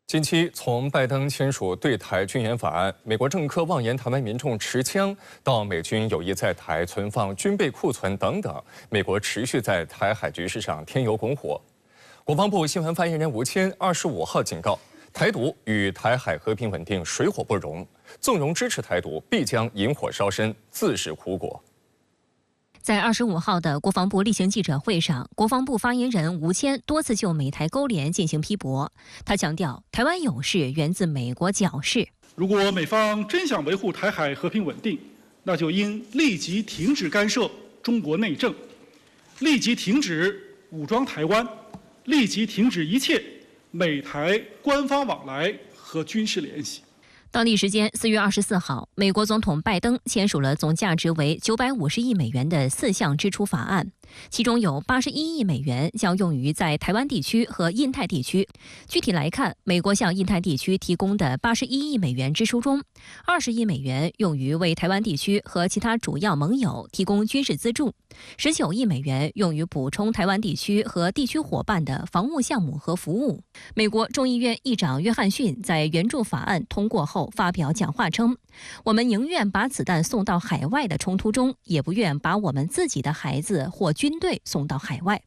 近期，从拜登签署对台军演法案，美国政客妄言台湾民众持枪，到美军有意在台存放军备库存等等，美国持续在台海局势上添油滚火。国防部新闻发言人吴谦25号警告，台独与台海和平稳定水火不容，纵容支持台独，必将引火烧身，自食苦果。在25号的国防部例行记者会上，国防部发言人吴谦多次就美台勾连进行批驳。他强调，台湾有事源自美国矫饰。如果美方真想维护台海和平稳定，那就应立即停止干涉中国内政，立即停止武装台湾，立即停止一切美台官方往来和军事联系。当地时间4月24号，美国总统拜登签署了总价值为950亿美元的4项支出法案，其中有81亿美元将用于在台湾地区和印太地区。具体来看，美国向印太地区提供的81亿美元支出中，20亿美元用于为台湾地区和其他主要盟友提供军事资助，19亿美元用于补充台湾地区和地区伙伴的防务项目和服务。美国众议院议长约翰逊在援助法案通过后发表讲话称，我们宁愿把子弹送到海外的冲突中，也不愿把我们自己的孩子或军队送到海外。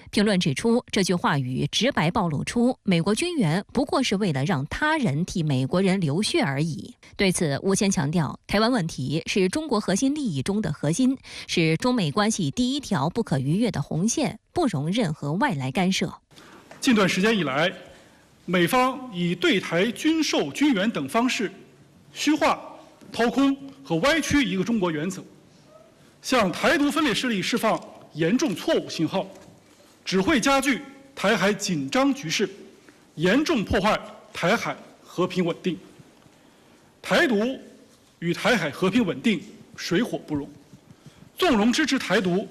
评论指出，这句话语直白暴露出美国军援不过是为了让他人替美国人流血而已。对此，吴谦强调，台湾问题是中国核心利益中的核心，是中美关系第一条不可逾越的红线，不容任何外来干涉。近段时间以来，美方以对台军售、军援等方式虚化、掏空和歪曲一个中国原则，向台独分裂势力释放严重错误信号，只会加剧台海紧张局势，严重破坏台海和平稳定。台独与台海和平稳定水火不容，纵容支持台独，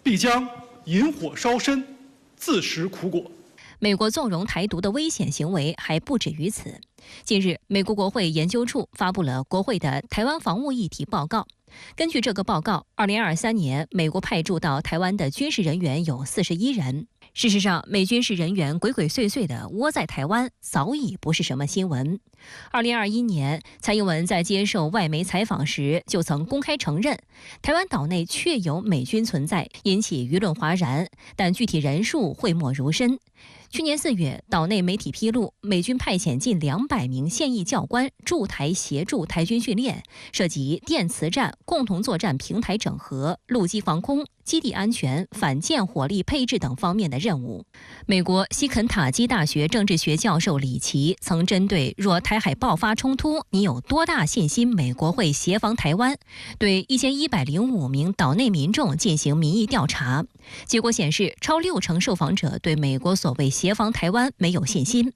必将引火烧身，自食苦果。美国纵容台独的危险行为还不止于此。近日，美国国会研究处发布了国会的台湾防务议题报告。根据这个报告，2023年美国派驻到台湾的军事人员有41人。事实上，美军事人员鬼鬼祟祟地窝在台湾，早已不是什么新闻。2021年，蔡英文在接受外媒采访时就曾公开承认，台湾岛内确有美军存在，引起舆论哗然，但具体人数讳莫如深。去年4月，岛内媒体披露，美军派遣近200名现役教官驻台协助台军训练，涉及电磁战、共同作战平台整合、陆基防空、基地安全、反舰火力配置等方面的任务。美国西肯塔基大学政治学教授李奇曾针对若台海爆发冲突，你有多大信心美国会协防台湾，对1105名岛内民众进行民意调查，结果显示超60%受访者对美国所谓协防台湾没有信心。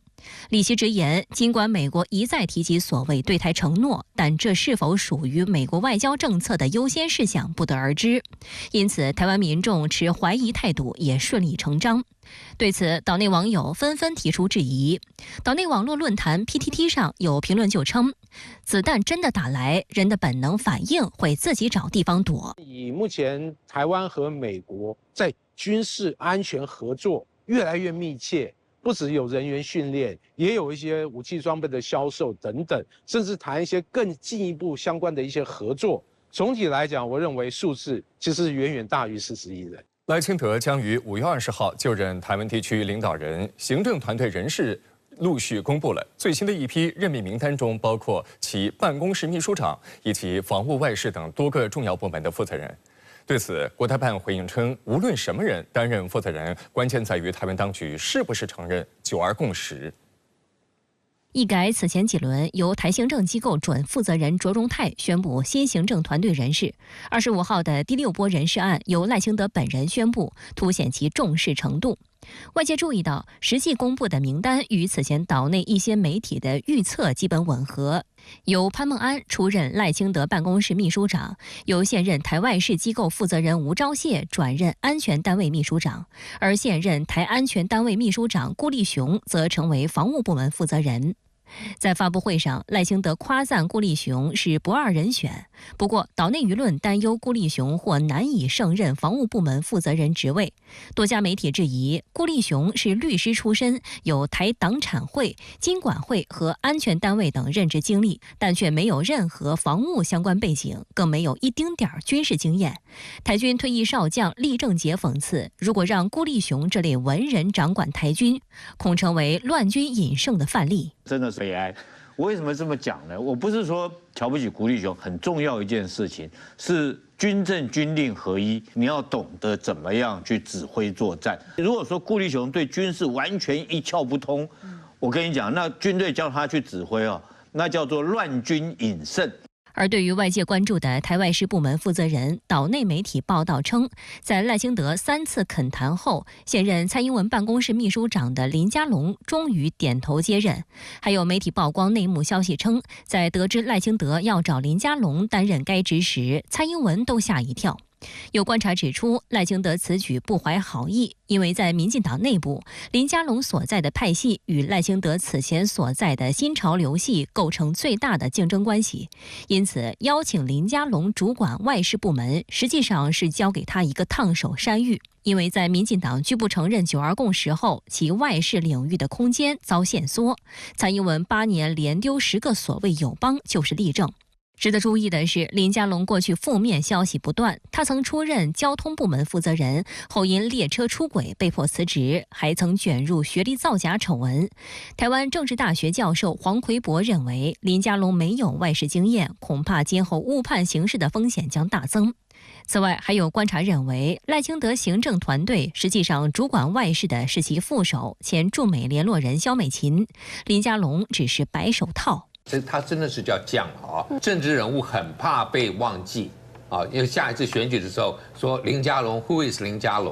李奇直言，尽管美国一再提及所谓对台承诺，但这是否属于美国外交政策的优先事项不得而知，因此台湾民众持怀疑态度也顺理成章。对此，岛内网友纷纷提出质疑。岛内网络论坛 PTT 上有评论就称，子弹真的打来，人的本能反应会自己找地方躲。以目前台湾和美国在军事安全合作越来越密切，不只有人员训练，也有一些武器装备的销售等等，甚至谈一些更进一步相关的一些合作。总体来讲，我认为数字其实远远大于40亿人。赖清德将于5月20号就任台湾地区领导人，行政团队人事陆续公布了最新的一批任命名单，中包括其办公室秘书长以及防务外事等多个重要部门的负责人。对此，国台办回应称，无论什么人担任负责人，关键在于台湾当局是不是承认9·2共识。一改此前几轮由台行政机构准负责人卓荣泰宣布新行政团队人事，25号的第6波人事案由赖清德本人宣布，凸显其重视程度。外界注意到，实际公布的名单与此前岛内一些媒体的预测基本吻合，由潘孟安出任赖清德办公室秘书长，由现任台外事机构负责人吴钊燮转任安全单位秘书长，而现任台安全单位秘书长顾立雄则成为防务部门负责人。在发布会上，赖清德夸赞顾立雄是不二人选。不过，岛内舆论担忧顾立雄或难以胜任防务部门负责人职位。多家媒体质疑，顾立雄是律师出身，有台党产会、金管会和安全单位等任职经历，但却没有任何防务相关背景，更没有一丁点儿军事经验。台军退役少将厉正杰讽刺，如果让顾立雄这类文人掌管台军，恐成为乱军引胜的范例。真的是悲哀。我为什么这么讲呢？我不是说瞧不起顾立雄，很重要一件事情是军政军令合一，你要懂得怎么样去指挥作战。如果说顾立雄对军事完全一窍不通，我跟你讲，那军队叫他去指挥哦，那叫做乱军引胜。而对于外界关注的台外事部门负责人，岛内媒体报道称，在赖清德3次恳谈后，现任蔡英文办公室秘书长的林佳龙终于点头接任。还有媒体曝光内幕消息称，在得知赖清德要找林佳龙担任该职时，蔡英文都吓一跳。有观察指出，赖清德此举不怀好意，因为在民进党内部，林佳龙所在的派系与赖清德此前所在的新潮流系构成最大的竞争关系，因此邀请林佳龙主管外事部门，实际上是交给他一个烫手山芋。因为在民进党拒不承认9·2共识后，其外事领域的空间遭限缩。蔡英文8年连丢10个所谓友邦，就是例证。值得注意的是，林佳龙过去负面消息不断，他曾出任交通部门负责人，后因列车出轨被迫辞职，还曾卷入学历造假丑闻。台湾政治大学教授黄奎博认为，林佳龙没有外事经验，恐怕今后误判形势的风险将大增。此外，还有观察认为，赖清德行政团队实际上主管外事的是其副手、前驻美联络人萧美琴，林佳龙只是白手套。他真的是叫将啊！政治人物很怕被忘记啊，因为下一次选举的时候说林佳龙 ，Who is 林佳龙？